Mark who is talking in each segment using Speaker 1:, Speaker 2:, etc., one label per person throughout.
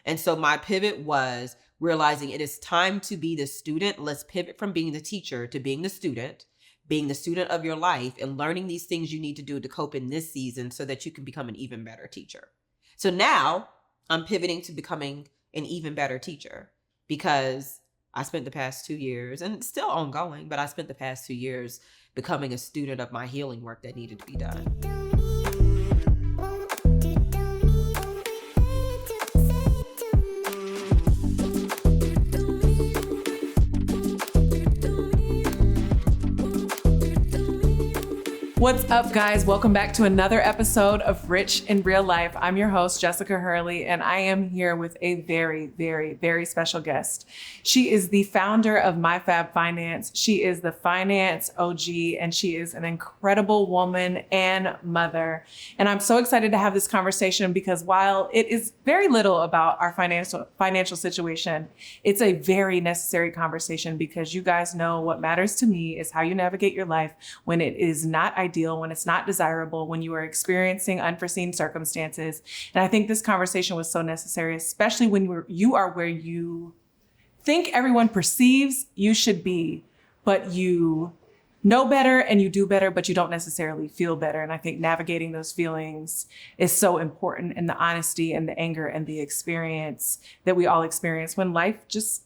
Speaker 1: And so my pivot was realizing it is time to be the student. Let's pivot from being the teacher to being the student of your life and learning these things you need to do to cope in this season so that you can become an even better teacher. So now I'm pivoting to becoming an even better teacher because I spent the past 2 years, and it's still ongoing, but I spent the past 2 years becoming a student of my healing work that needed to be done.
Speaker 2: What's up, guys? Welcome back to another episode of Rich in Real Life. I'm your host, Jessica Hurley, and I am here with a very, very, very special guest. She is the founder of My Fab Finance. She is the finance OG, and she is an incredible woman and mother. And I'm so excited to have this conversation because while it is very little about our financial situation, it's a very necessary conversation because you guys know what matters to me is how you navigate your life when it is not ideal, when it's not desirable, when you are experiencing unforeseen circumstances. And I think this conversation was so necessary, especially when you are where you think everyone perceives you should be, but you know better and you do better, but you don't necessarily feel better. And I think navigating those feelings is so important, and the honesty and the anger and the experience that we all experience when life just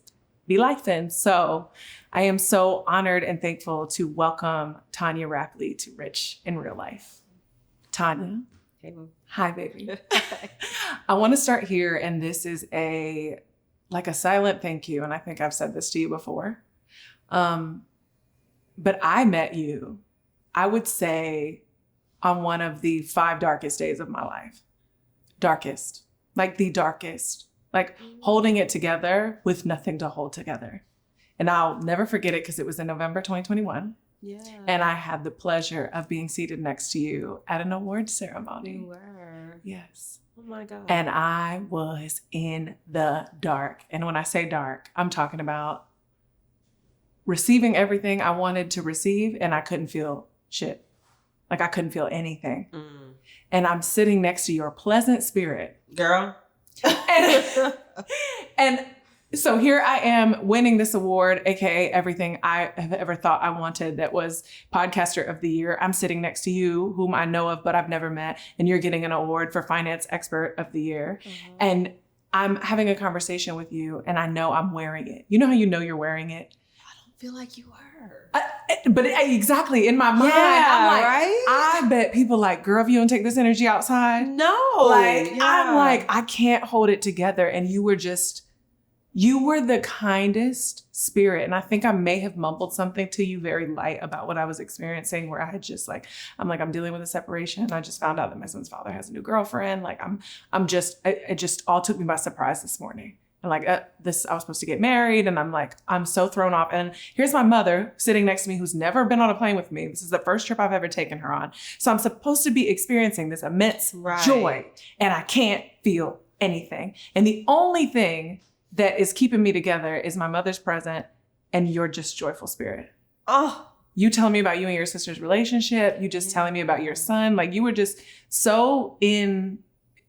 Speaker 2: be lifing. So I am so honored and thankful to welcome Tonya Rapley to Rich in Real Life. Tonya.
Speaker 1: Hey.
Speaker 2: Hi, baby. I want to start here, and this is a silent thank you, and I think I've said this to you before. But I met you, I would say, on one of the 5 darkest days of my life. Darkest, like the darkest. Like holding it together with nothing to hold together. And I'll never forget it because it was in November 2021. Yeah. And I had the pleasure of being seated next to you at an awards ceremony.
Speaker 1: You were.
Speaker 2: Yes.
Speaker 1: Oh my God.
Speaker 2: And I was in the dark. And when I say dark, I'm talking about receiving everything I wanted to receive, and I couldn't feel shit. Like I couldn't feel anything. And I'm sitting next to your pleasant spirit.
Speaker 1: Girl.
Speaker 2: And so here I am winning this award, aka everything I have ever thought I wanted, that was Podcaster of the Year. I'm sitting next to you, whom I know of, but I've never met, and you're getting an award for Finance Expert of the Year. Mm-hmm. And I'm having a conversation with you, and I know I'm wearing it. You know how you know you're wearing it?
Speaker 1: I don't feel like you are.
Speaker 2: Exactly, in my mind, I'm like, right? I bet people like, girl, if you don't take this energy outside.
Speaker 1: No.
Speaker 2: I'm like, I can't hold it together. And you were the kindest spirit. And I think I may have mumbled something to you very light about what I was experiencing, where I had just I'm dealing with a separation. I just found out that my son's father has a new girlfriend. Like it just all took me by surprise this morning. And I was supposed to get married, and I'm so thrown off. And here's my mother sitting next to me who's never been on a plane with me. This is the first trip I've ever taken her on. So I'm supposed to be experiencing this immense joy, and I can't feel anything. And the only thing that is keeping me together is my mother's present and your just joyful spirit.
Speaker 1: Oh,
Speaker 2: you telling me about you and your sister's relationship. You just telling me about your son. Like you were just so in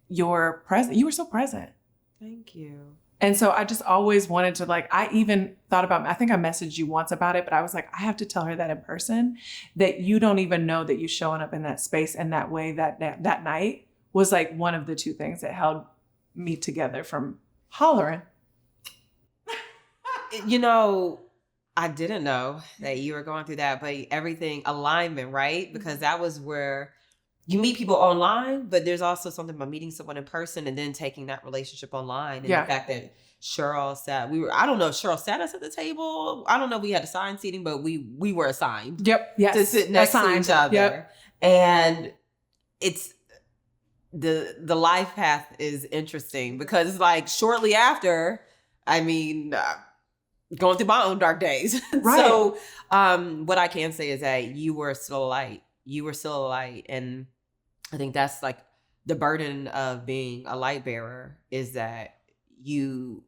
Speaker 2: your present. You were so present.
Speaker 1: Thank you.
Speaker 2: And so I just always wanted to I even thought about, I think I messaged you once about it, but I was like, I have to tell her that in person, that you don't even know that you showing up in that space and that way that night was like one of the 2 things that held me together from hollering.
Speaker 1: You know, I didn't know that you were going through that, but everything alignment, right? Because that was where you meet people online, but there's also something about meeting someone in person and then taking that relationship online. And the fact that Cheryl sat, I don't know if Cheryl sat us at the table. I don't know if we had assigned seating, but we were assigned.
Speaker 2: Yep. Yes.
Speaker 1: To sit next to each other. Yep. And it's the life path is interesting because shortly after, going through my own dark days. Right. So what I can say is that you were still a light. You were still a light. And I think that's the burden of being a light bearer is that you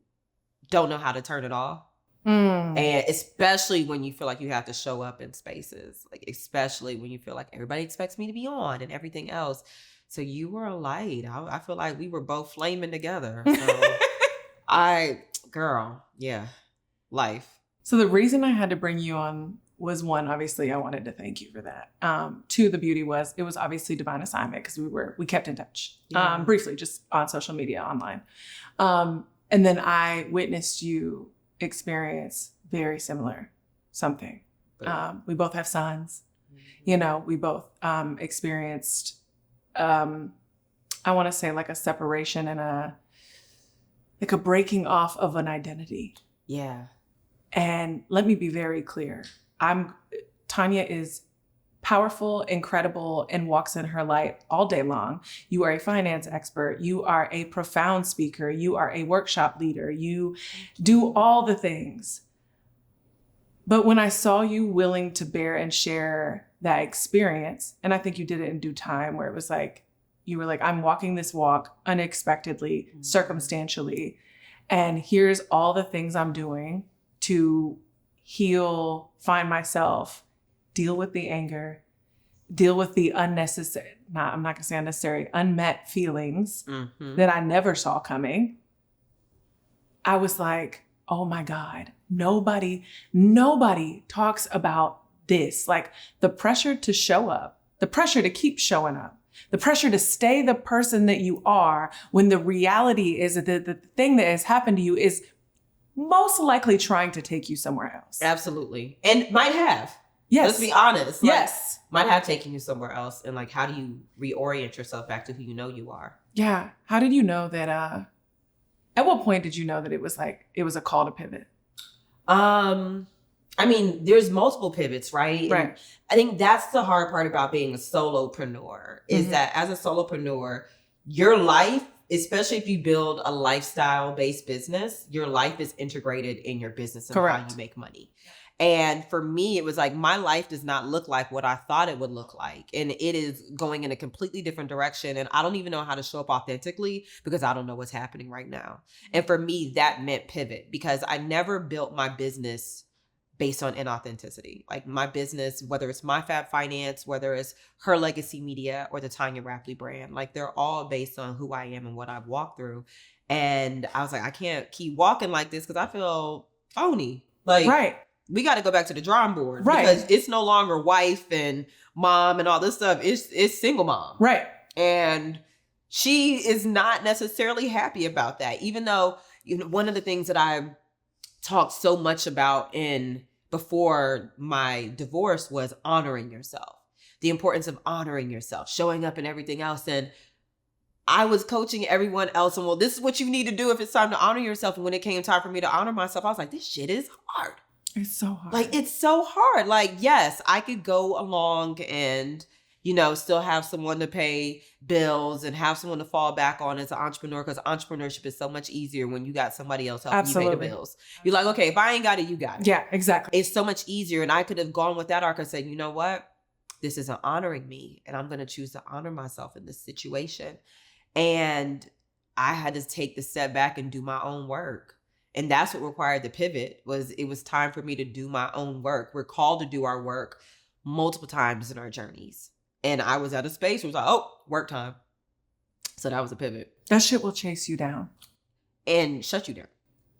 Speaker 1: don't know how to turn it off. And especially when you feel like you have to show up in spaces, especially when you feel like everybody expects me to be on and everything else. So you were a light. I feel like we were both flaming together. So Girl, yeah, life.
Speaker 2: So the reason I had to bring you on was one, obviously I wanted to thank you for that. Two, the beauty was it was obviously divine assignment because we kept in touch briefly, just on social media, online. And then I witnessed you experience very similar something. We both have sons. You know, we both experienced, I want to say like a separation and a breaking off of an identity.
Speaker 1: Yeah.
Speaker 2: And let me be very clear. Tonya is powerful, incredible, and walks in her light all day long. You are a finance expert. You are a profound speaker. You are a workshop leader. You do all the things. But when I saw you willing to bear and share that experience, and I think you did it in due time, where it was like, you were like, I'm walking this walk unexpectedly, circumstantially, and here's all the things I'm doing to heal, find myself, deal with the anger, deal with the unnecessary, I'm not gonna say unnecessary, unmet feelings that I never saw coming. I was like, oh my God, nobody talks about this. Like the pressure to show up, the pressure to keep showing up, the pressure to stay the person that you are when the reality is that the thing that has happened to you is most likely trying to take you somewhere else.
Speaker 1: Absolutely. And might have.
Speaker 2: Yes.
Speaker 1: Let's be honest.
Speaker 2: Yes.
Speaker 1: Might have taken you somewhere else. And like, how do you reorient yourself back to who you know you are?
Speaker 2: Yeah. How did you know that, at what point did you know that it was a call to pivot?
Speaker 1: I mean, there's multiple pivots, right?
Speaker 2: Right.
Speaker 1: And I think that's the hard part about being a solopreneur is that as a solopreneur, your life, especially if you build a lifestyle-based business, your life is integrated in your business and how you make money. And for me, it was like my life does not look like what I thought it would look like. And it is going in a completely different direction. And I don't even know how to show up authentically because I don't know what's happening right now. And for me, that meant pivot because I never built my business based on inauthenticity. Like my business, whether it's My Fab Finance, whether it's Her Legacy Media or the Tonya Rapley brand, like they're all based on who I am and what I've walked through. And I was like, I can't keep walking like this because I feel phony. Like, we got to go back to the drawing board because it's no longer wife and mom and all this stuff. It's single mom. Right. And she is not necessarily happy about that, even though, you know, one of the things that I talked so much about before my divorce was honoring yourself, the importance of honoring yourself, showing up and everything else. And I was coaching everyone else and, well, this is what you need to do if it's time to honor yourself. And when it came time for me to honor myself, I was like, this shit is hard.
Speaker 2: It's so hard.
Speaker 1: Like, it's so hard. Like, yes, I could go along and, you know, still have someone to pay bills and have someone to fall back on as an entrepreneur, because entrepreneurship is so much easier when you got somebody else helping you pay the bills. You're like, okay, if I ain't got it, you got it. Yeah, exactly. It's so much easier. And I could have gone with that arc and said, you know what? This isn't honoring me. And I'm going to choose to honor myself in this situation. And I had to take the step back and do my own work. And that's what required the pivot. It was time for me to do my own work. We're called to do our work multiple times in our journeys. And I was at a space where it was like, oh, work time. So that was a pivot.
Speaker 2: That shit will chase you down.
Speaker 1: And shut you down.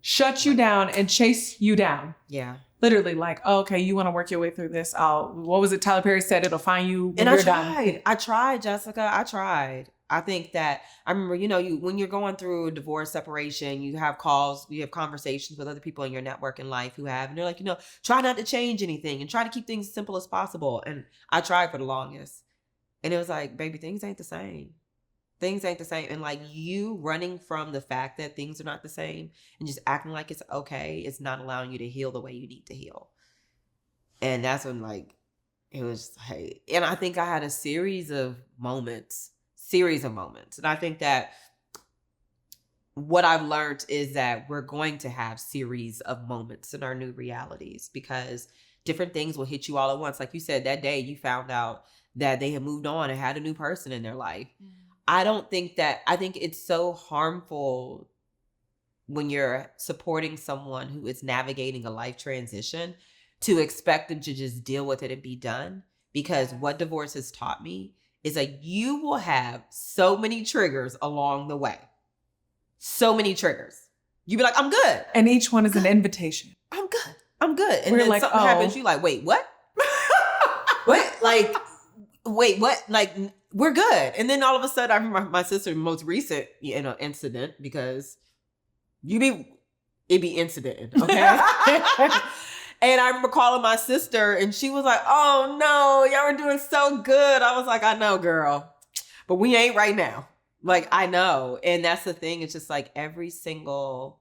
Speaker 2: Shut you down and chase you down.
Speaker 1: Yeah.
Speaker 2: Literally like, oh, okay, you want to work your way through this. What was it? Tyler Perry said it'll find you when you're done.
Speaker 1: I tried, Jessica. I tried. I think that I remember, you know, when you're going through a divorce, separation, you have calls, you have conversations with other people in your network in life who have, and they're like, you know, try not to change anything and try to keep things as simple as possible. And I tried for the longest. And it was like, baby, things ain't the same. Things ain't the same. And like you running from the fact that things are not the same and just acting like it's okay is not allowing you to heal the way you need to heal. And that's when like, it was, hey, and I think I had a series of moments. And I think that what I've learned is that we're going to have series of moments in our new realities because different things will hit you all at once. Like you said, that day you found out that they had moved on and had a new person in their life. I think it's so harmful when you're supporting someone who is navigating a life transition to expect them to just deal with it and be done. Because what divorce has taught me is that you will have so many triggers along the way. So many triggers. You be like, I'm good.
Speaker 2: And each one is an invitation.
Speaker 1: I'm good. I'm good. And
Speaker 2: We're
Speaker 1: then
Speaker 2: like,
Speaker 1: something happens, you like, wait, what? What? Like, wait, what? Like, we're good. And then all of a sudden, I remember my sister's most recent, incident, because it be incident, okay? And I remember calling my sister and she was like, oh no, y'all were doing so good. I was like, I know, girl, but we ain't right now. Like, I know. And that's the thing. It's just like every single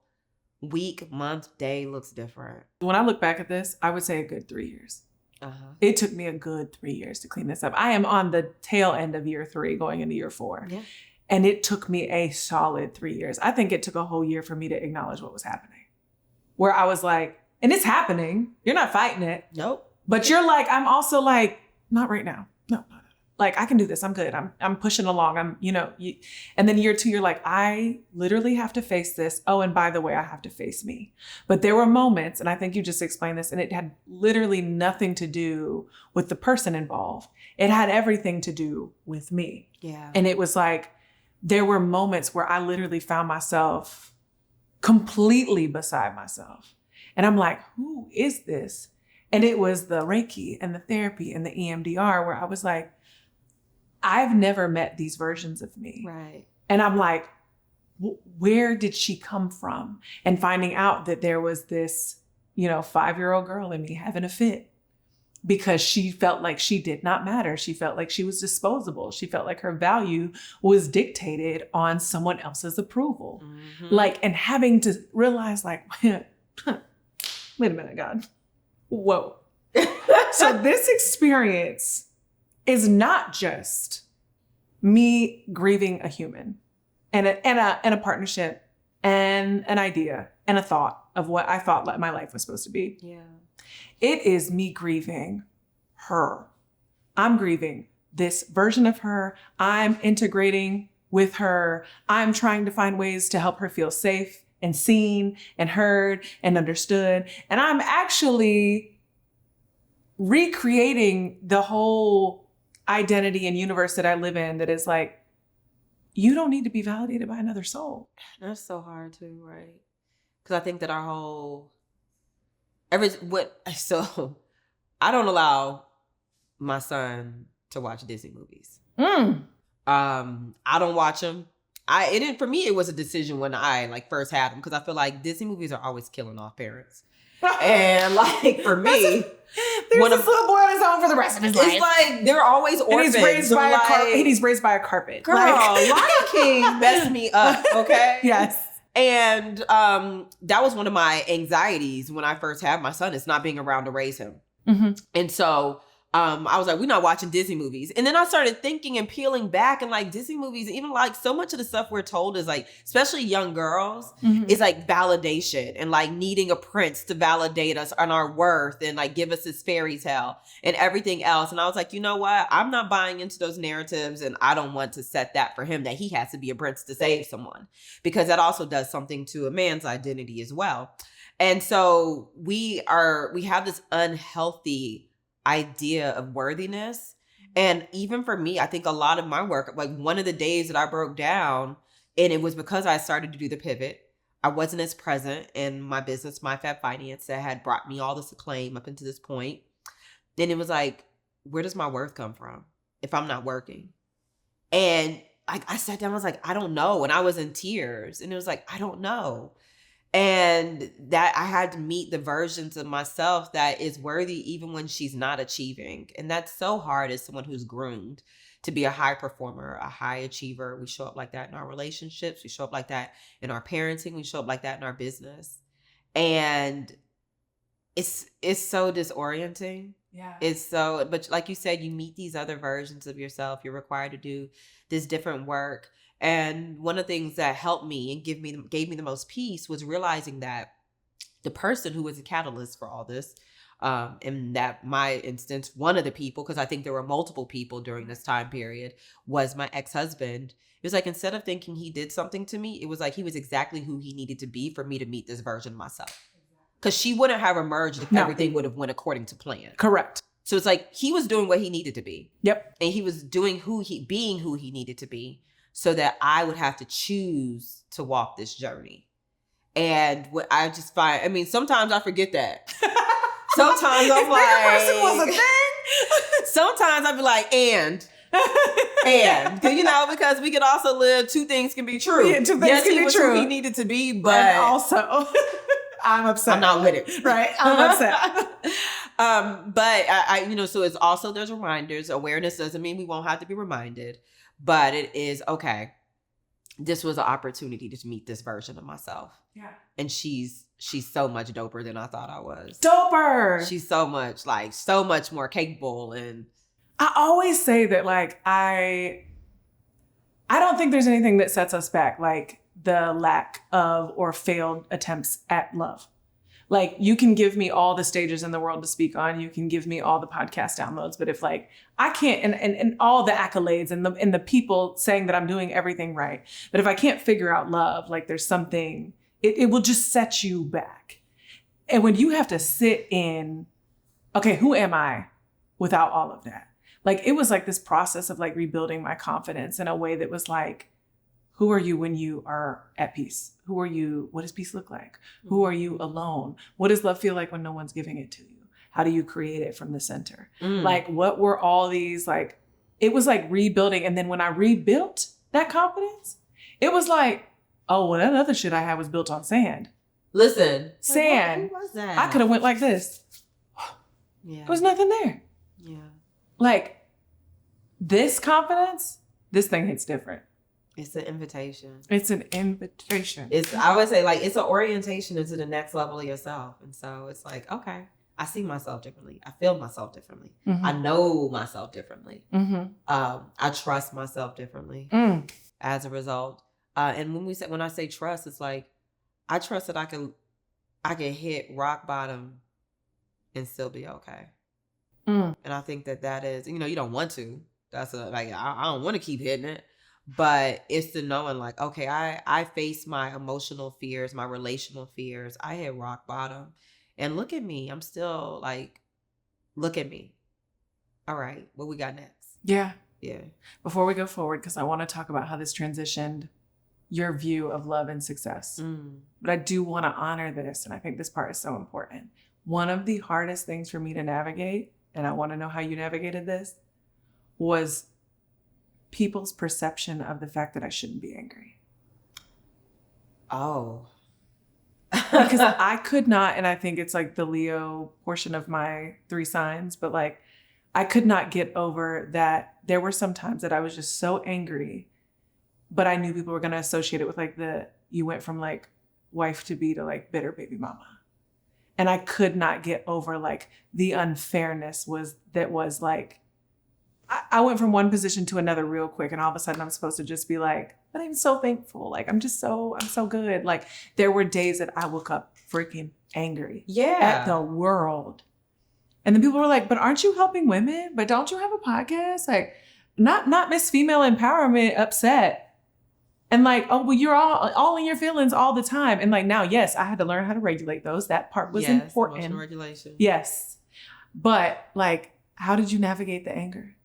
Speaker 1: week, month, day looks different.
Speaker 2: When I look back at this, I would say a good 3 years. It took me a good 3 years to clean this up. I am on the tail end of year 3 going into year 4.
Speaker 1: Yeah.
Speaker 2: And it took me a solid 3 years. I think it took a whole year for me to acknowledge what was happening. Where I was like, and it's happening. You're not fighting it.
Speaker 1: Nope.
Speaker 2: But you're like, I'm also like, not right now. No. Like, I can do this. I'm good. I'm pushing along. And then year 2, you're like, I literally have to face this. Oh, and by the way, I have to face me. But there were moments, and I think you just explained this, and it had literally nothing to do with the person involved. It had everything to do with me.
Speaker 1: Yeah.
Speaker 2: And it was like, there were moments where I literally found myself completely beside myself. And I'm like, who is this? And it was the Reiki and the therapy and the EMDR where I was like, I've never met these versions of me.
Speaker 1: Right.
Speaker 2: And I'm like, where did she come from? And finding out that there was this, 5-year-old girl in me having a fit because she felt like she did not matter. She felt like she was disposable. She felt like her value was dictated on someone else's approval.
Speaker 1: Mm-hmm.
Speaker 2: Like, and having to realize like, wait a minute, God. Whoa. So this experience is not just me grieving a human and a partnership and an idea and a thought of what I thought my life was supposed to be.
Speaker 1: Yeah.
Speaker 2: It is me grieving her. I'm grieving this version of her. I'm integrating with her. I'm trying to find ways to help her feel safe and seen and heard and understood. And I'm actually recreating the whole identity and universe that I live in that is like, you don't need to be validated by another soul.
Speaker 1: That's so hard too, right? Because I think that our whole so I don't allow my son to watch Disney movies. I don't watch them. For me, it was a decision when I first had them because I feel like Disney movies are always killing off parents. And for me,
Speaker 2: there's this little boy on his own for the rest of his life.
Speaker 1: It's like they're always orphans.
Speaker 2: And he's raised by a carpet.
Speaker 1: Girl, Lion King messed me up. Okay.
Speaker 2: Yes.
Speaker 1: And that was one of my anxieties when I first had my son, is not being around to raise him.
Speaker 2: Mm-hmm.
Speaker 1: And so I was like, we're not watching Disney movies. And then I started thinking and peeling back, and Disney movies, even so much of the stuff we're told is especially young girls, is validation and needing a prince to validate us on our worth and give us this fairy tale and everything else. And I was like, you know what? I'm not buying into those narratives, and I don't want to set that for him that he has to be a prince to save someone, because that also does something to a man's identity as well. And so we have this unhealthy idea of worthiness. And even for me, I think a lot of my work, one of the days that I broke down, and it was because I started to do the pivot. I wasn't as present in my business, My Fab Finance, that had brought me all this acclaim up until this point. Then it was where does my worth come from if I'm not working? And I sat down, I was like, I don't know. And I was in tears, and it was I don't know. And that I had to meet the versions of myself that is worthy even when she's not achieving. And that's so hard as someone who's groomed to be a high performer, a high achiever. We show up like that in our relationships. We show up like that in our parenting. We show up like that in our business. And it's so disorienting.
Speaker 2: Yeah.
Speaker 1: But like you said, you meet these other versions of yourself. You're required to do this different work. And one of the things that helped me and gave me the most peace was realizing that the person who was a catalyst for all this, in that my instance, one of the people, because I think there were multiple people during this time period, was my ex-husband. It was instead of thinking he did something to me, it was he was exactly who he needed to be for me to meet this version of myself. Because she wouldn't have emerged if everything would have went according to plan.
Speaker 2: Correct.
Speaker 1: So it's he was doing what he needed to be.
Speaker 2: Yep.
Speaker 1: And he was doing being who he needed to be, so that I would have to choose to walk this journey. And what I just find, I mean, sometimes I forget that. Sometimes I'm
Speaker 2: If bigger person was a
Speaker 1: like,
Speaker 2: thing.
Speaker 1: sometimes I'd be like, and, because we can also live, two things can be true.
Speaker 2: Yeah, two things
Speaker 1: yes,
Speaker 2: can
Speaker 1: he
Speaker 2: be
Speaker 1: was
Speaker 2: true.
Speaker 1: who he needed to be, but
Speaker 2: And also, I'm upset.
Speaker 1: I'm not with it.
Speaker 2: Right? I'm upset.
Speaker 1: But I so it's also, there's reminders. Awareness doesn't mean we won't have to be reminded, but it is, okay, this was an opportunity to meet this version of myself.
Speaker 2: Yeah.
Speaker 1: And she's so much doper than I thought I was.
Speaker 2: Doper.
Speaker 1: She's so much more capable. And
Speaker 2: I always say that, like, I don't think there's anything that sets us back like the lack of or failed attempts at love. Like, you can give me all the stages in the world to speak on, you can give me all the podcast downloads, but if like I can't, and all the accolades and the people saying that I'm doing everything right, but if I can't figure out love, like there's something, it will just set you back. And when you have to sit in, okay, who am I without all of that? Like, it was like this process of like rebuilding my confidence in a way that was like, who are you when you are at peace? Who are you? What does peace look like? Who are you alone? What does love feel like when no one's giving it to you? How do you create it from the center? Like, what were all these, like, it was like rebuilding. And then when I rebuilt that confidence, it was like, oh, well, that other shit I had was built on sand.
Speaker 1: listen,
Speaker 2: Sand.
Speaker 1: what was that?
Speaker 2: I could have went like this.
Speaker 1: Yeah.
Speaker 2: There was nothing there.
Speaker 1: Yeah.
Speaker 2: Like, this confidence, this thing hits different.
Speaker 1: It's an invitation.
Speaker 2: It's an invitation.
Speaker 1: I would say, like, it's an orientation into the next level of yourself. And so it's like, okay, I see myself differently. I feel myself differently.
Speaker 2: Mm-hmm.
Speaker 1: I know myself differently.
Speaker 2: Mm-hmm.
Speaker 1: I trust myself differently as a result. And when I say trust, it's like, I trust that I can hit rock bottom and still be okay. And I think that is, you don't want to. That's I don't want to keep hitting it. But it's the knowing, like, okay, I face my emotional fears, my relational fears. I hit rock bottom. And look at me. I'm still like, look at me. All right, what we got next?
Speaker 2: Yeah.
Speaker 1: Yeah.
Speaker 2: Before we go forward, because I want to talk about how this transitioned your view of love and success. But I do want to honor this, and I think this part is so important. One of the hardest things for me to navigate, and I want to know how you navigated this, was people's perception of the fact that I shouldn't be angry.
Speaker 1: Oh.
Speaker 2: Because I could not, and I think it's like the Leo portion of my 3 signs, but like, I could not get over that there were some times that I was just so angry, but I knew people were going to associate it with like you went from like wife to be to like bitter baby mama. And I could not get over like the unfairness was like, I went from one position to another real quick, and all of a sudden I'm supposed to just be like, but I'm so thankful. Like, I'm so good. Like, there were days that I woke up freaking angry at the world. And then people were like, but aren't you helping women? But don't you have a podcast? Like, not Miss Female Empowerment upset. And like, oh, well, you're all in your feelings all the time. And like, now, yes, I had to learn how to regulate those. That part was important.
Speaker 1: Emotional regulation.
Speaker 2: Yes. But like, how did you navigate the anger?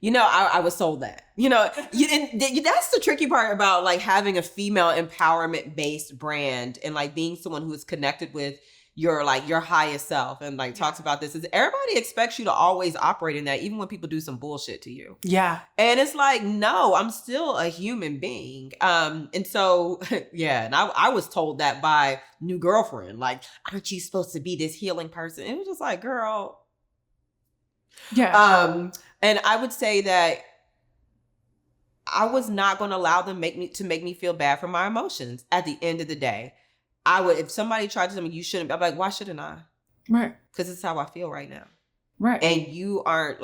Speaker 1: I was sold that. That's the tricky part about like having a female empowerment based brand and like being someone who is connected with your highest self and like talks about this, is everybody expects you to always operate in that, even when people do some bullshit to you.
Speaker 2: Yeah.
Speaker 1: And it's like, no, I'm still a human being. And so, yeah. And I was told that by new girlfriend, like, aren't you supposed to be this healing person? It was just like, girl.
Speaker 2: Yeah.
Speaker 1: And I would say that I was not going to allow them make me feel bad for my emotions. At the end of the day, I would, if somebody tried to tell me you shouldn't, I'm like, why shouldn't I?
Speaker 2: Right.
Speaker 1: Because it's how I feel right now.
Speaker 2: Right.
Speaker 1: And you aren't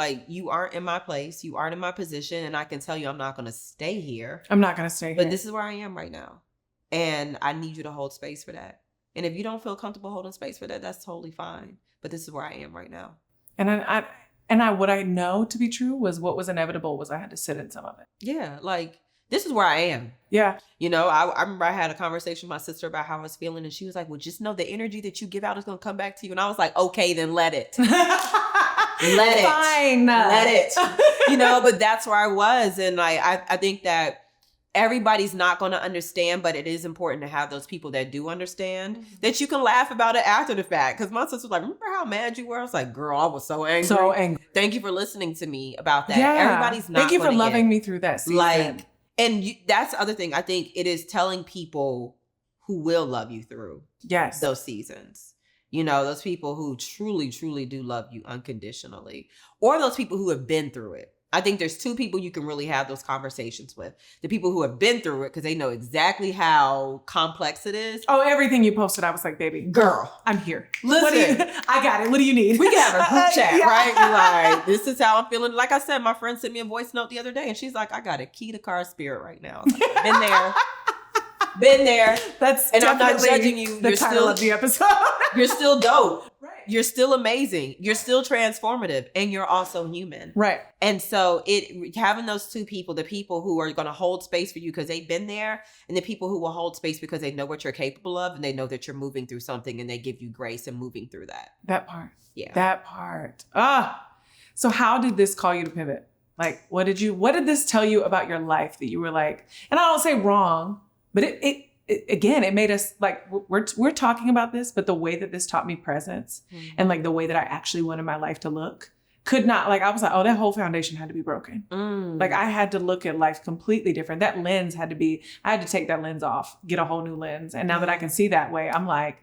Speaker 1: in my place. You aren't in my position. And I can tell you, I'm not going to stay here.
Speaker 2: I'm not going to stay here.
Speaker 1: But this is where I am right now. And I need you to hold space for that. And if you don't feel comfortable holding space for that, that's totally fine. But this is where I am right now.
Speaker 2: And what I know to be true was what was inevitable was I had to sit in some of it.
Speaker 1: Yeah. Like, this is where I am.
Speaker 2: Yeah.
Speaker 1: I remember I had a conversation with my sister about how I was feeling. And she was like, well, just know the energy that you give out is going to come back to you. And I was like, okay, then let it. Let it.
Speaker 2: Fine.
Speaker 1: Let it. But that's where I was. And I think that everybody's not going to understand, but it is important to have those people that do understand, that you can laugh about it after the fact. Because my sister was like, remember how mad you were? I was like, girl, I was so angry.
Speaker 2: So angry.
Speaker 1: Thank you for listening to me about that.
Speaker 2: Yeah.
Speaker 1: Everybody's not
Speaker 2: Thank you for loving
Speaker 1: get,
Speaker 2: me through that season.
Speaker 1: That's the other thing. I think it is telling people who will love you through those seasons. You know, those people who truly, truly do love you unconditionally, or those people who have been through it. I think there's two people you can really have those conversations with. The people who have been through it because they know exactly how complex it is.
Speaker 2: Oh, everything you posted, I was like, baby,
Speaker 1: girl,
Speaker 2: I'm here.
Speaker 1: Listen,
Speaker 2: I got it. What do you need?
Speaker 1: We can have a group chat, right? You're like, this is how I'm feeling. Like I said, my friend sent me a voice note the other day and she's like, I got a key to car spirit right now. Like, been there. Been there.
Speaker 2: And
Speaker 1: I'm not judging you.
Speaker 2: The title of the episode.
Speaker 1: You're still dope.
Speaker 2: Right.
Speaker 1: You're still amazing. You're still transformative, and you're also human.
Speaker 2: Right.
Speaker 1: And so having those two people, the people who are going to hold space for you because they've been there, and the people who will hold space because they know what you're capable of and they know that you're moving through something and they give you grace and moving through that.
Speaker 2: That part.
Speaker 1: Yeah.
Speaker 2: That part. So how did this call you to pivot? Like, what did this tell you about your life that you were like, and I don't say wrong, but it again, it made us like, we're talking about this, but the way that this taught me presence and like the way that I actually wanted my life to look could not, like, I was like, oh, that whole foundation had to be broken. Like I had to look at life completely different. That lens I had to take that lens off, get a whole new lens. And now that I can see that way, I'm like,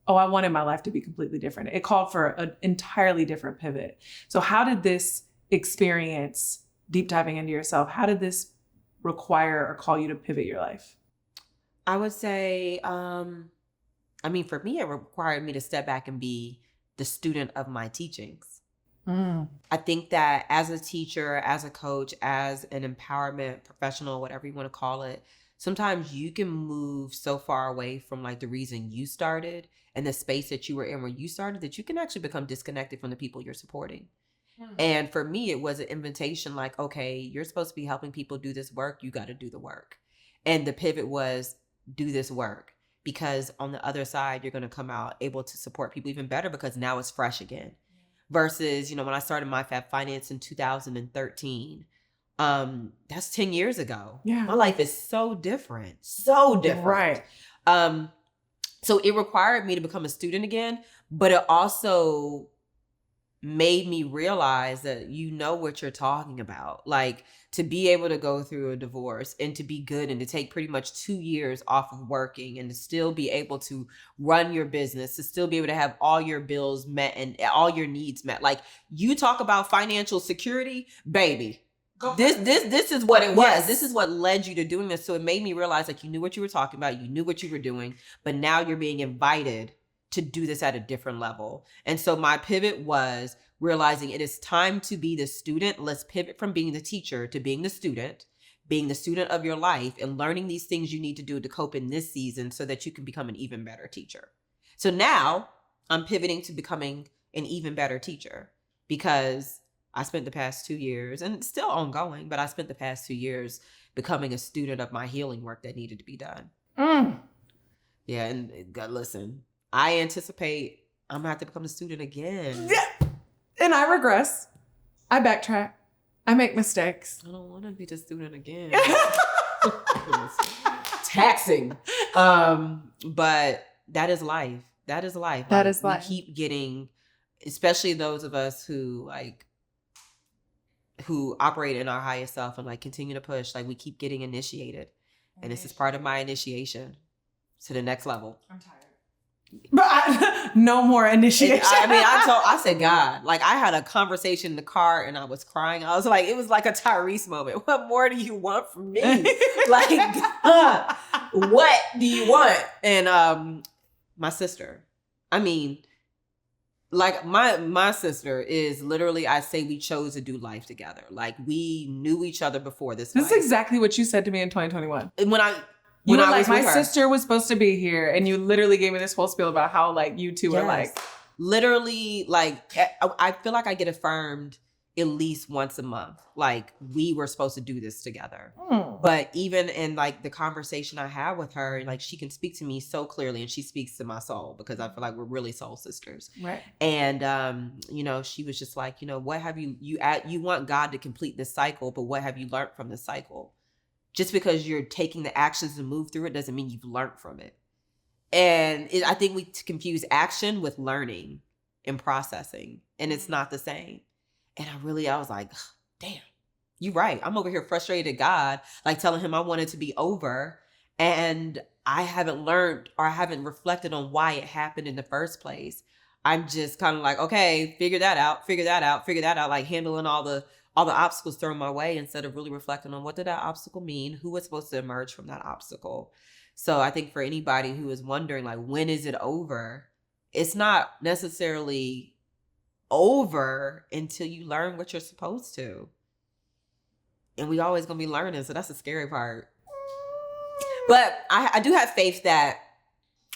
Speaker 2: oh, I wanted my life to be completely different. It called for an entirely different pivot. So how did this experience, deep diving into yourself, how did this require or call you to pivot your life?
Speaker 1: I would say, for me, it required me to step back and be the student of my teachings. I think that as a teacher, as a coach, as an empowerment professional, whatever you want to call it, sometimes you can move so far away from like the reason you started and the space that you were in when you started that you can actually become disconnected from the people you're supporting. And for me, it was an invitation like, okay, you're supposed to be helping people do this work. You got to do the work. And the pivot was, do this work, because on the other side, you're going to come out able to support people even better because now it's fresh again. Versus, when I started My Fab Finance in 2013, that's 10 years ago.
Speaker 2: Yeah.
Speaker 1: My life is so different. So different.
Speaker 2: Right.
Speaker 1: So it required me to become a student again, but it also made me realize that you know what you're talking about. Like, to be able to go through a divorce and to be good and to take pretty much 2 years off of working and to still be able to run your business, to still be able to have all your bills met and all your needs met. Like, you talk about financial security, baby. This is what it was. Yes. This is what led you to doing this. So it made me realize like you knew what you were talking about, you knew what you were doing, but now you're being invited to do this at a different level. And so my pivot was realizing it is time to be the student. Let's pivot from being the teacher to being the student of your life and learning these things you need to do to cope in this season so that you can become an even better teacher. So now I'm pivoting to becoming an even better teacher because I spent the past 2 years, and it's still ongoing, but I spent the past 2 years becoming a student of my healing work that needed to be done. Yeah, and God, listen, I anticipate I'm gonna have to become a student again.
Speaker 2: Yeah. And I regress. I backtrack. I make mistakes.
Speaker 1: I don't want to be the student again. Taxing. But that is life. That is life.
Speaker 2: That is life.
Speaker 1: We keep getting, especially those of us who operate in our highest self and like continue to push, like we keep getting initiated. And this is part of my initiation to the next level.
Speaker 2: I'm tired. But no more initiation.
Speaker 1: I said, God, like I had a conversation in the car and I was crying. I was like, it was like a Tyrese moment. What more do you want from me? Like, what do you want? And my sister, like my sister is literally, I say we chose to do life together. Like we knew each other before this.
Speaker 2: This is exactly what you said to me in 2021.
Speaker 1: When
Speaker 2: you were
Speaker 1: I
Speaker 2: like,
Speaker 1: was
Speaker 2: my
Speaker 1: with her.
Speaker 2: sister was supposed to be here. And you literally gave me this whole spiel about how like you two are like.
Speaker 1: Literally, like, I feel like I get affirmed at least once a month. Like we were supposed to do this together. But even in like the conversation I have with her, like she can speak to me so clearly and she speaks to my soul because I feel like we're really soul sisters.
Speaker 2: Right.
Speaker 1: And, she was just like, what have you want God to complete this cycle, but what have you learned from this cycle? just because you're taking the actions to move through it doesn't mean you've learned from it. And I think we confuse action with learning and processing, and it's not the same. And I was like, damn, you're right. I'm over here frustrated at God, like telling him I want it to be over. And I haven't learned or I haven't reflected on why it happened in the first place. I'm just kind of like, okay, figure that out, like handling all the obstacles thrown my way instead of really reflecting on what did that obstacle mean? Who was supposed to emerge from that obstacle? So I think for anybody who is wondering, like, when is it over? It's not necessarily over until you learn what you're supposed to. And we always gonna be learning, so that's the scary part. But I do have faith that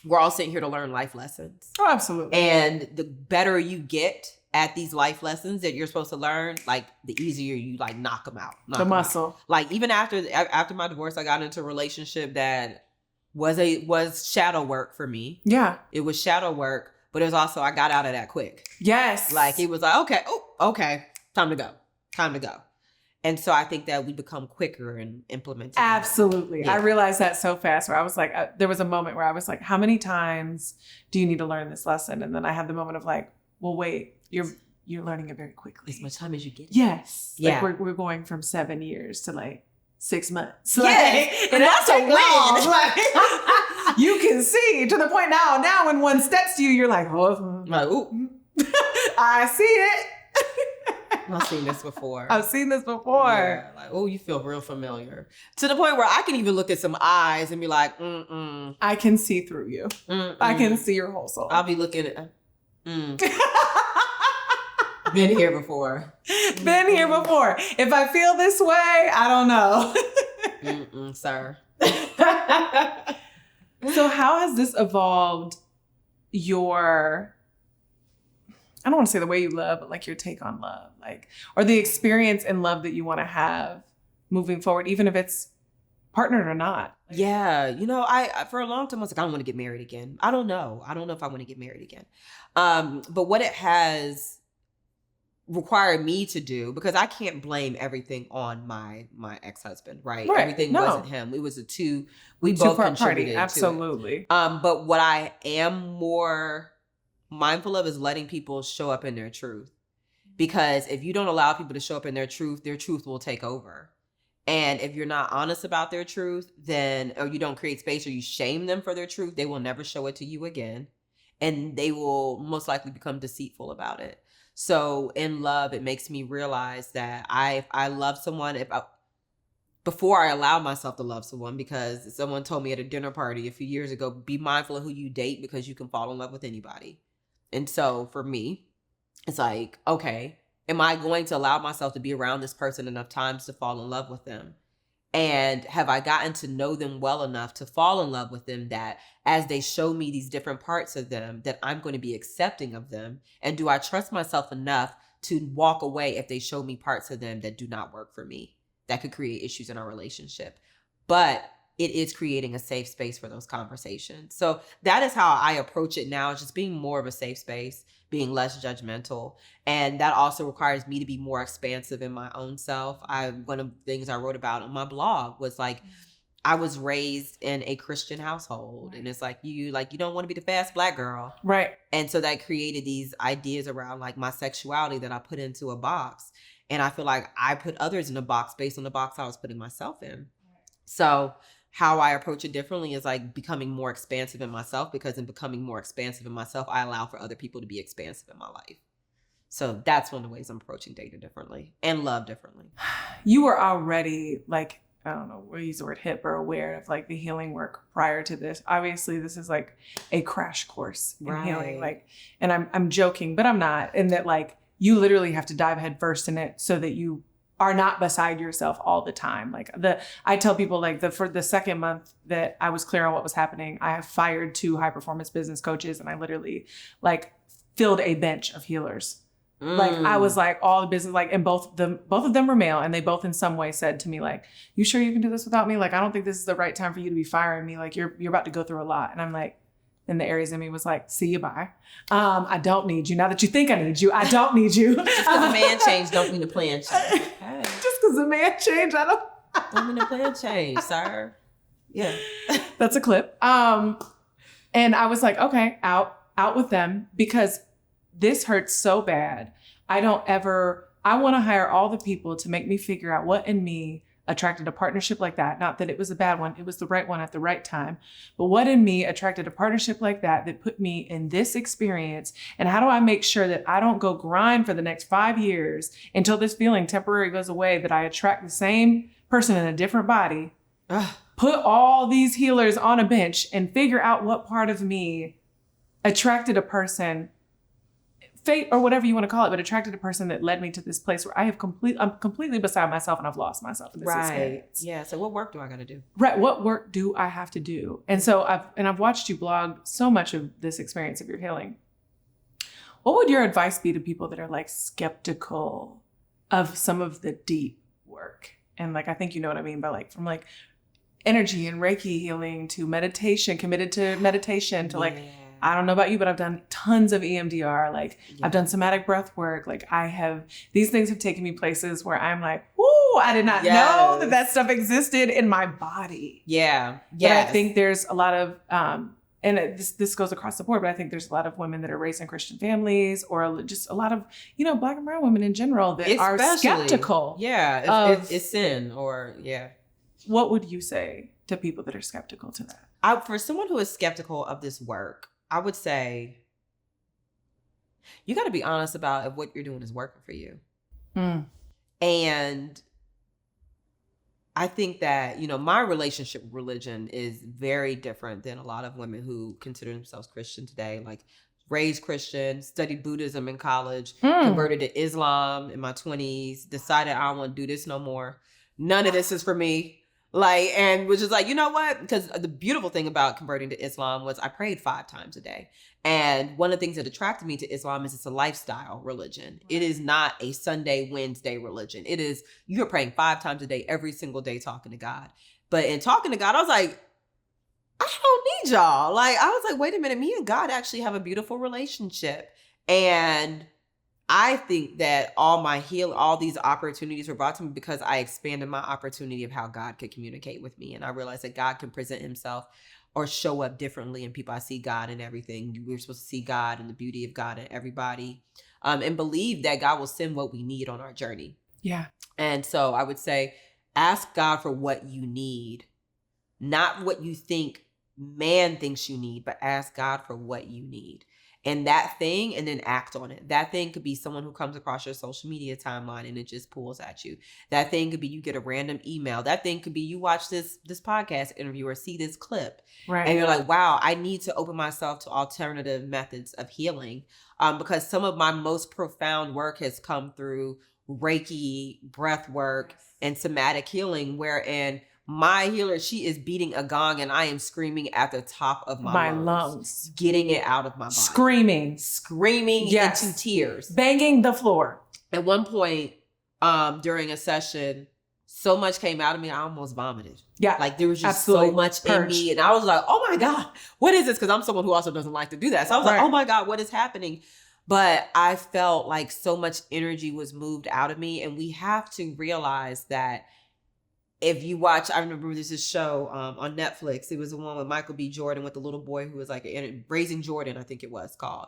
Speaker 1: we're all sitting here to learn life lessons.
Speaker 2: Oh, absolutely.
Speaker 1: And the better you get at these life lessons that you're supposed to learn, like the easier you like knock them out.
Speaker 2: The muscle.
Speaker 1: Like even after my divorce, I got into a relationship that was shadow work for me.
Speaker 2: Yeah.
Speaker 1: It was shadow work, but it was also, I got out of that quick.
Speaker 2: Yes.
Speaker 1: Like it was like, okay, time to go. And so I think that we become quicker in implementing.
Speaker 2: Absolutely.
Speaker 1: Yeah.
Speaker 2: I realized that so fast where I was like, there was a moment where I was like, how many times do you need to learn this lesson? And then I had the moment of like, well, wait, you're learning it very quickly.
Speaker 1: As much time as you get.
Speaker 2: Yes.
Speaker 1: Yeah.
Speaker 2: Like we're going from 7 years to like 6 months.
Speaker 1: Yes.
Speaker 2: Like, and that's a win. Like, you can see to the point now when one steps to you, you're like, oh,
Speaker 1: Like, ooh,
Speaker 2: I see it.
Speaker 1: I've seen this before.
Speaker 2: I've seen this before.
Speaker 1: Yeah, like, oh, you feel real familiar. To the point where I can even look at some eyes and be like,
Speaker 2: I can see through you. I can see your whole soul.
Speaker 1: I'll be looking at, been here before.
Speaker 2: Been here before. If I feel this way, I don't know.
Speaker 1: Sir.
Speaker 2: So how has this evolved your, I don't want to say the way you love, but like your take on love, like, or the experience in love that you want to have moving forward, even if it's partnered or not?
Speaker 1: Yeah. You know, I for a long time I was like, I don't want to get married again. I don't know if I want to get married again. But what it has required me to do, because I can't blame everything on my ex-husband, right? Everything wasn't him. It was we both contributed.
Speaker 2: Absolutely.
Speaker 1: To it. But what I am more mindful of is letting people show up in their truth. Because if you don't allow people to show up in their truth will take over. And if you're not honest about their truth, then, or you don't create space or you shame them for their truth, they will never show it to you again. And they will most likely become deceitful about it. So in love, it makes me realize that I love someone before I allowed myself to love someone, because someone told me at a dinner party a few years ago, be mindful of who you date because you can fall in love with anybody. And so for me, it's like, okay, am I going to allow myself to be around this person enough times to fall in love with them? And have I gotten to know them well enough to fall in love with them that as they show me these different parts of them, that I'm going to be accepting of them? And do I trust myself enough to walk away if they show me parts of them that do not work for me, that could create issues in our relationship? But it is creating a safe space for those conversations. So that is how I approach it now, just being more of a safe space, being less judgmental. And that also requires me to be more expansive in my own self. One of the things I wrote about on my blog was like, I was raised in a Christian household. And it's like, you don't want to be the fast Black girl.
Speaker 2: Right.
Speaker 1: And so that created these ideas around like my sexuality that I put into a box. And I feel like I put others in a box based on the box I was putting myself in. So how I approach it differently is like becoming more expansive in myself, because in becoming more expansive in myself, I allow for other people to be expansive in my life. So that's one of the ways I'm approaching dating differently and love differently.
Speaker 2: You were already like, I don't know, we'll use the word hip or aware of like the healing work prior to this. Obviously, this is like a crash course in healing. Like, and I'm joking, but I'm not. In that like you literally have to dive head first in it so that you are not beside yourself all the time. Like I tell people like for the second month that I was clear on what was happening, I have fired 2 high performance business coaches, and I literally like filled a bench of healers. Like I was like all the business, like, and both of them were male, and they both in some way said to me like, you sure you can do this without me? Like, I don't think this is the right time for you to be firing me. Like you're about to go through a lot. And I'm like, and the Aries in me was like, see you, bye. I don't need you. Now that you think I need you, I don't need you.
Speaker 1: Just because a man changed don't mean the plan changed. Okay.
Speaker 2: Just because a man changed, I don't.
Speaker 1: Dominant plan change, sir. Yeah.
Speaker 2: That's a clip. And I was like, okay, out with them, because this hurts so bad. I want to hire all the people to make me figure out what in me attracted a partnership like that. Not that it was a bad one, it was the right one at the right time. But what in me attracted a partnership like that put me in this experience? And how do I make sure that I don't go grind for the next 5 years until this feeling temporarily goes away, that I attract the same person in a different body, put all these healers on a bench and figure out what part of me attracted a person, fate or whatever you want to call it, but attracted a person that led me to this place where I'm completely beside myself and I've lost myself in this experience.
Speaker 1: Yeah. So what work do I got to do?
Speaker 2: Right. What work do I have to do? And so I've watched you blog so much of this experience of your healing. What would your advice be to people that are like skeptical of some of the deep work? And like, I think you know what I mean by like, from like energy and Reiki healing to meditation, committed to meditation to like, I don't know about you, but I've done tons of EMDR. Like I've done somatic breath work. Like these things have taken me places where I'm like, whoo, I did not know that stuff existed in my body.
Speaker 1: Yeah.
Speaker 2: But I think there's a lot of, this goes across the board, but I think there's a lot of women that are raised in Christian families, or just a lot of, Black and brown women in general that are skeptical.
Speaker 1: Yeah. It's sin
Speaker 2: What would you say to people that are skeptical to that?
Speaker 1: For someone who is skeptical of this work, I would say you got to be honest about if what you're doing is working for you. And I think that, my relationship with religion is very different than a lot of women who consider themselves Christian today. Like raised Christian, studied Buddhism in college, converted to Islam in my 20s, decided I don't want to do this no more. None of this is for me. And was just like, you know what? Because the beautiful thing about converting to Islam was I prayed 5 times a day. And one of the things that attracted me to Islam is it's a lifestyle religion. It is not a Sunday, Wednesday religion. It is, you're praying 5 times a day, every single day, talking to God. But in talking to God, I was like, I don't need y'all. I was like, wait a minute, me and God actually have a beautiful relationship. And I think that all these opportunities were brought to me because I expanded my opportunity of how God could communicate with me. And I realized that God can present himself or show up differently in people. I see God in everything. We're supposed to see God and the beauty of God in everybody, and believe that God will send what we need on our journey.
Speaker 2: Yeah.
Speaker 1: And so I would say, ask God for what you need, not what you think man thinks you need, but ask God for what you need. And that thing, and then act on it. That thing could be someone who comes across your social media timeline and it just pulls at you. That thing could be you get a random email. That thing could be you watch this podcast interview or see this clip.
Speaker 2: Right.
Speaker 1: And you're like, wow, I need to open myself to alternative methods of healing. Because some of my most profound work has come through Reiki, breath work, and somatic healing, wherein my healer, she is beating a gong and I am screaming at the top of my lungs. Getting it out of my body.
Speaker 2: Screaming
Speaker 1: into tears.
Speaker 2: Banging the floor.
Speaker 1: At one point, during a session, so much came out of me, I almost vomited.
Speaker 2: Yeah.
Speaker 1: There was just so much in me. And I was like, oh my God, what is this? Because I'm someone who also doesn't like to do that. So I was like, oh my God, what is happening? But I felt like so much energy was moved out of me. And we have to realize that if you watch, I remember there's this show on Netflix. It was the one with Michael B. Jordan with the little boy who was Raising Jordan, I think it was called.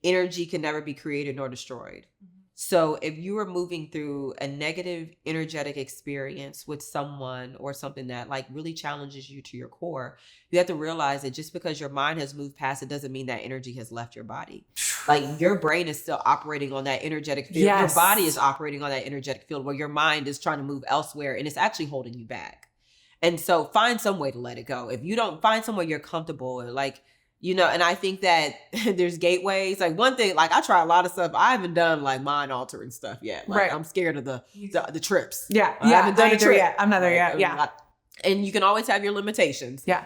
Speaker 1: Energy can never be created nor destroyed. Mm-hmm. So if you are moving through a negative energetic experience with someone or something that really challenges you to your core, you have to realize that just because your mind has moved past it doesn't mean that energy has left your body. Your brain is still operating on that energetic field. Yes. Your body is operating on that energetic field where your mind is trying to move elsewhere and it's actually holding you back. And so find some way to let it go. If you don't, find somewhere you're comfortable and I think that there's gateways. One thing, I try a lot of stuff. I haven't done mind altering stuff yet. I'm scared of the trips.
Speaker 2: Yeah.
Speaker 1: I haven't done
Speaker 2: it yet. I'm not there yet. Yeah.
Speaker 1: And you can always have your limitations. Yeah.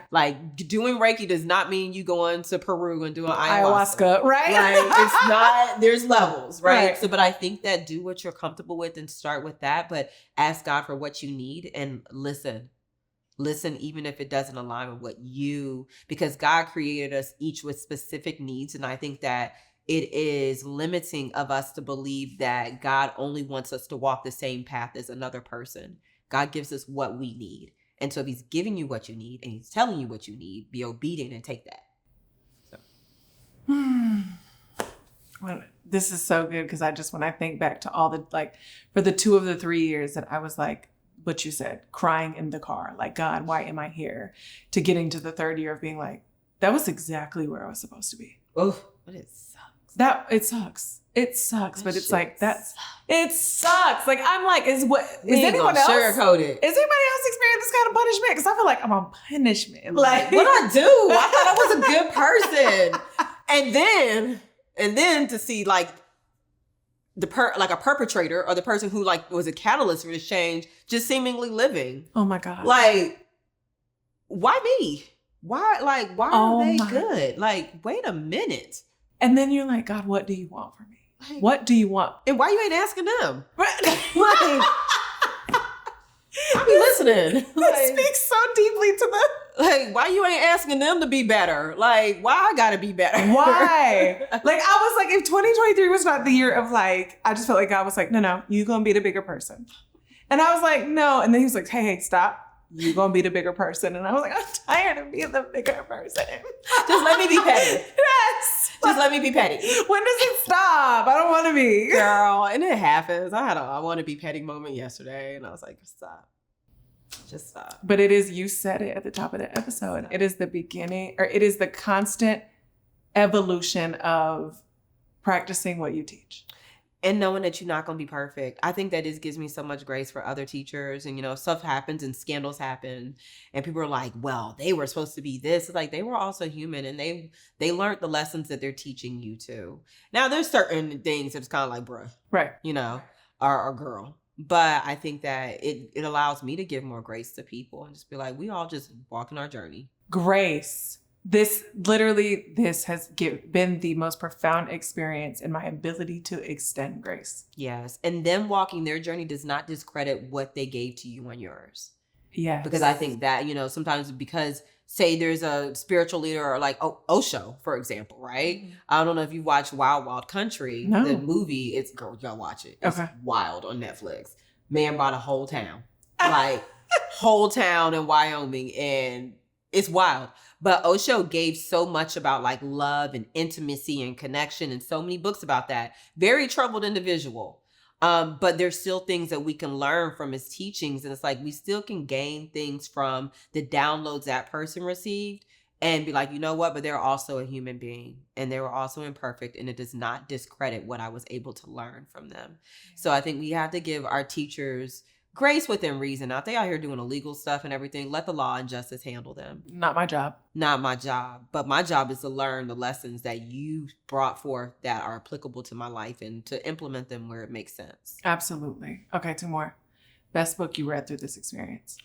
Speaker 1: Doing Reiki does not mean you going to Peru and doing ayahuasca.
Speaker 2: Right.
Speaker 1: It's not, there's levels, right? So, but I think that do what you're comfortable with and start with that, but ask God for what you need and listen, even if it doesn't align with because God created us each with specific needs. And I think that it is limiting of us to believe that God only wants us to walk the same path as another person. God gives us what we need. And so if he's giving you what you need and he's telling you what you need, be obedient and take that.
Speaker 2: Well, this is so good because when I think back to all the, like, for the 2 of the 3 years that I was like, what you said, crying in the car, like, God, why am I here? To getting to the 3rd year of being like, that was exactly where I was supposed to be.
Speaker 1: Oh, but it sucks.
Speaker 2: It sucks. It sucks, but it's like, it sucks. Like, I'm like, is anyone else?
Speaker 1: Sugarcoat it.
Speaker 2: Is anybody else experiencing this kind of punishment? Because I feel like I'm on punishment.
Speaker 1: Like, what I do? I thought I was a good person. And then to see like like a perpetrator or the person who like was a catalyst for this change just seemingly living.
Speaker 2: Oh my God.
Speaker 1: Like, why me? Why are they good? Like, wait a minute.
Speaker 2: And then you're like, God, what do you want from me? Like, what do you want?
Speaker 1: And why you ain't asking them? Like, I be listening.
Speaker 2: That speaks so deeply to them.
Speaker 1: Like, why you ain't asking them to be better? Like, why I gotta be better?
Speaker 2: Why? Like, I was like, if 2023 was not the year of like, I just felt like God was like, no, you gonna be the bigger person. And I was like, no. And then he was like, hey, stop. You gonna be the bigger person. And I was like, I'm tired of being the bigger person.
Speaker 1: Just let me be petty.
Speaker 2: Yes.
Speaker 1: Just let me be petty.
Speaker 2: When does it stop? I don't want to be.
Speaker 1: Girl, and it happens. I had a I want to be petty moment yesterday. And I was like, stop. Just stop.
Speaker 2: But it is, you said it at the top of the episode. It is the beginning, or it is the constant evolution of practicing what you teach.
Speaker 1: And knowing that you're not going to be perfect. I think that it gives me so much grace for other teachers. And, stuff happens and scandals happen. And people are like, well, they were supposed to be this. It's like, they were also human. And they learned the lessons that they're teaching you too. Now, there's certain things that's kind of like, bruh.
Speaker 2: Right.
Speaker 1: Or girl. But I think that it allows me to give more grace to people and just be like, we all just walking our journey.
Speaker 2: Grace. This has been the most profound experience in my ability to extend grace.
Speaker 1: Yes. And them walking their journey does not discredit what they gave to you on yours.
Speaker 2: Yes.
Speaker 1: Because I think that, sometimes because say there's a spiritual leader or like Osho, for example, right? Mm-hmm. I don't know if you watch Wild Wild Country,
Speaker 2: no.
Speaker 1: The movie, y'all watch it. It's wild on Netflix. Man bought a whole town, like whole town in Wyoming, and it's wild. But Osho gave so much about like love and intimacy and connection and so many books about that. Very troubled individual. But there's still things that we can learn from his teachings. And it's like, we still can gain things from the downloads that person received and be like, you know what? But they're also a human being and they were also imperfect. And it does not discredit what I was able to learn from them. Yeah. So I think we have to give our teachers grace within reason. Now, if they out here doing illegal stuff and everything, let the law and justice handle them.
Speaker 2: Not my job.
Speaker 1: Not my job. But my job is to learn the lessons that you brought forth that are applicable to my life and to implement them where it makes sense.
Speaker 2: Absolutely. Okay, 2 more. Best book you read through this experience?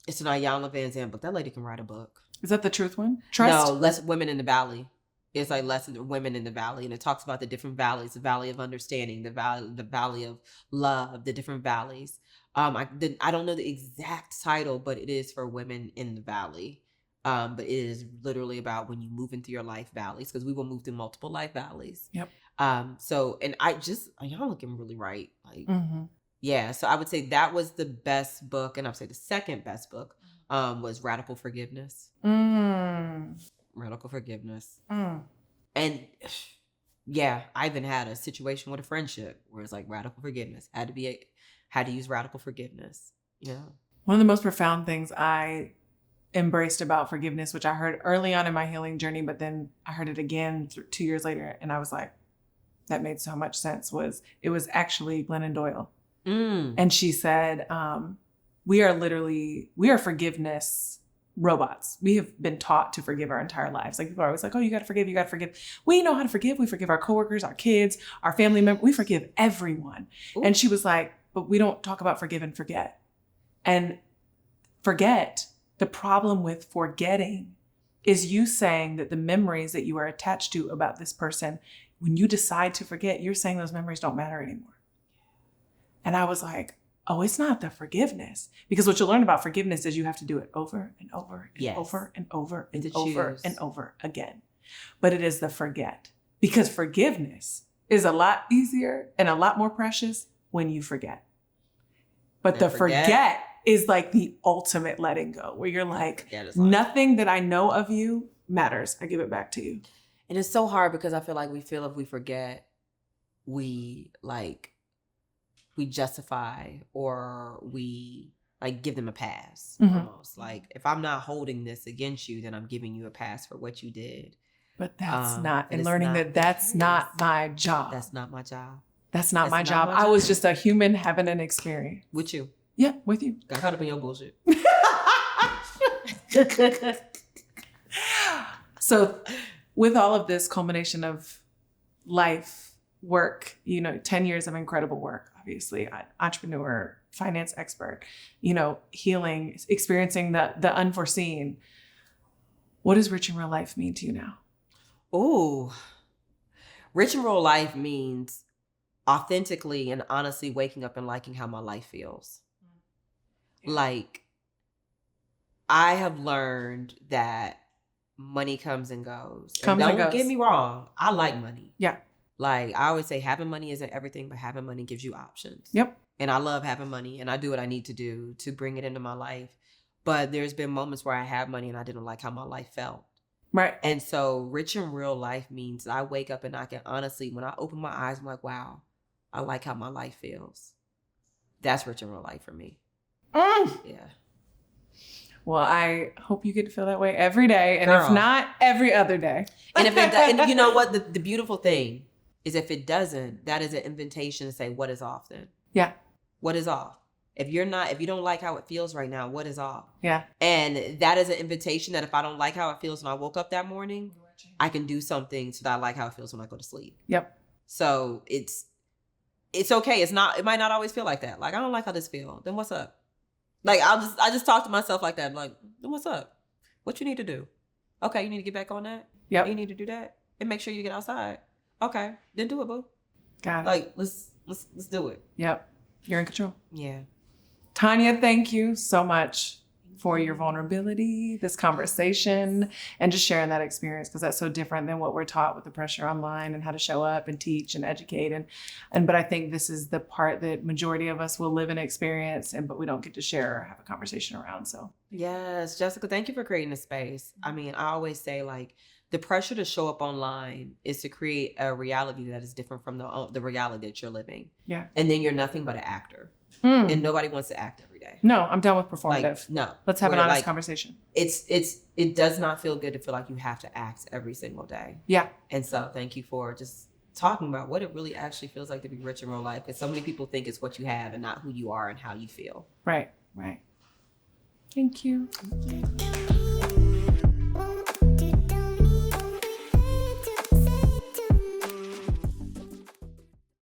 Speaker 1: It's an Ayanna Van Zandt book. That lady can write a book.
Speaker 2: Is that the truth one? Trust?
Speaker 1: No, Less Women in the Valley. It's like Lessons of Women in the Valley. And it talks about the different valleys, the valley of understanding, the valley of love, the different valleys. I don't know the exact title, but it is for women in the valley. But it is literally about when you move into your life valleys, because we will move through multiple life valleys.
Speaker 2: Yep.
Speaker 1: Y'all looking really right. Like, yeah. So I would say that was the best book. And I would say the second best book, was Radical Forgiveness. Radical Forgiveness. And yeah, I even had a situation with a friendship where it's like radical forgiveness had to use radical forgiveness. Yeah.
Speaker 2: One of the most profound things I embraced about forgiveness, which I heard early on in my healing journey, but then I heard it again 2 years later. And I was like, that made so much sense, it was actually Glennon Doyle. And she said, we are forgiveness robots. We have been taught to forgive our entire lives. Like, people are always like, oh, you got to forgive, you got to forgive. We know how to forgive. We forgive our coworkers, our kids, our family members. We forgive everyone. Ooh. And she was like, but we don't talk about forgive and forget. And the problem with forgetting is you saying that the memories that you are attached to about this person, when you decide to forget, you're saying those memories don't matter anymore. And I was like, oh, it's not the forgiveness. Because what you learn about forgiveness is you have to do it over and over and over and over and over and over again. But it is the forget. Because forgiveness is a lot easier and a lot more precious when you forget. But
Speaker 1: And
Speaker 2: the forget is like the ultimate letting go, where you're like, nothing that I know of you matters. I give it back to you.
Speaker 1: And it's so hard because I feel like if we forget, we justify or we like give them a pass almost. Like if I'm not holding this against you, then I'm giving you a pass for what you did.
Speaker 2: But that's not, and learning that that's not my job.
Speaker 1: That's not my job.
Speaker 2: That's not my job. I was just a human having an experience.
Speaker 1: With you.
Speaker 2: Yeah, with you.
Speaker 1: Got caught up in your bullshit.
Speaker 2: So with all of this culmination of life, work, 10 years of incredible work, obviously, entrepreneur, finance expert, healing, experiencing the unforeseen. What does rich in real life mean to you now?
Speaker 1: Oh, rich in real life means authentically and honestly waking up and liking how my life feels. Yeah. Like, I have learned that money comes and goes. Don't get me wrong. I like money.
Speaker 2: Yeah.
Speaker 1: Like, I always say having money isn't everything, but having money gives you options.
Speaker 2: Yep.
Speaker 1: And I love having money and I do what I need to do to bring it into my life. But there's been moments where I have money and I didn't like how my life felt.
Speaker 2: Right.
Speaker 1: And so rich in real life means I wake up and I can honestly, when I open my eyes, I'm like, wow, I like how my life feels. That's rich in real life for me. Yeah.
Speaker 2: Well, I hope you get to feel that way every day. And
Speaker 1: Girl.
Speaker 2: If not, every other day.
Speaker 1: And if it and you know what? The beautiful thing is if it doesn't, that is an invitation to say, what is off then?
Speaker 2: Yeah.
Speaker 1: What is off? If you don't like how it feels right now, what is off?
Speaker 2: Yeah.
Speaker 1: And that is an invitation that if I don't like how it feels when I woke up that morning, I can do something so that I like how it feels when I go to sleep.
Speaker 2: Yep.
Speaker 1: So it's okay. It might not always feel like that. Like, I don't like how this feels. Then what's up? Like, I just talk to myself like that. Like, then what's up? What you need to do? Okay, you need to get back on that?
Speaker 2: Yep.
Speaker 1: You need to do that? And make sure you get outside. Okay, then do it, boo.
Speaker 2: Got it.
Speaker 1: Like, let's do it.
Speaker 2: Yep. You're in control.
Speaker 1: Yeah.
Speaker 2: Tonya, thank you so much for your vulnerability, this conversation, and just sharing that experience, because that's so different than what we're taught with the pressure online and how to show up and teach and educate. But I think this is the part that majority of us will live and experience, but we don't get to share or have a conversation around. So
Speaker 1: yes, Jessica, thank you for creating a space. I mean, I always say, like, the pressure to show up online is to create a reality that is different from the reality that you're living.
Speaker 2: Yeah.
Speaker 1: And then you're nothing but an actor. And nobody wants to act every day.
Speaker 2: No, I'm done with performative.
Speaker 1: Like, no.
Speaker 2: Let's have an honest conversation.
Speaker 1: It does not feel good to feel like you have to act every single day.
Speaker 2: Yeah. And
Speaker 1: so thank you for just talking about what it really actually feels like to be rich in real life. Because so many people think it's what you have and not who you are and how you feel.
Speaker 2: Right. Thank you.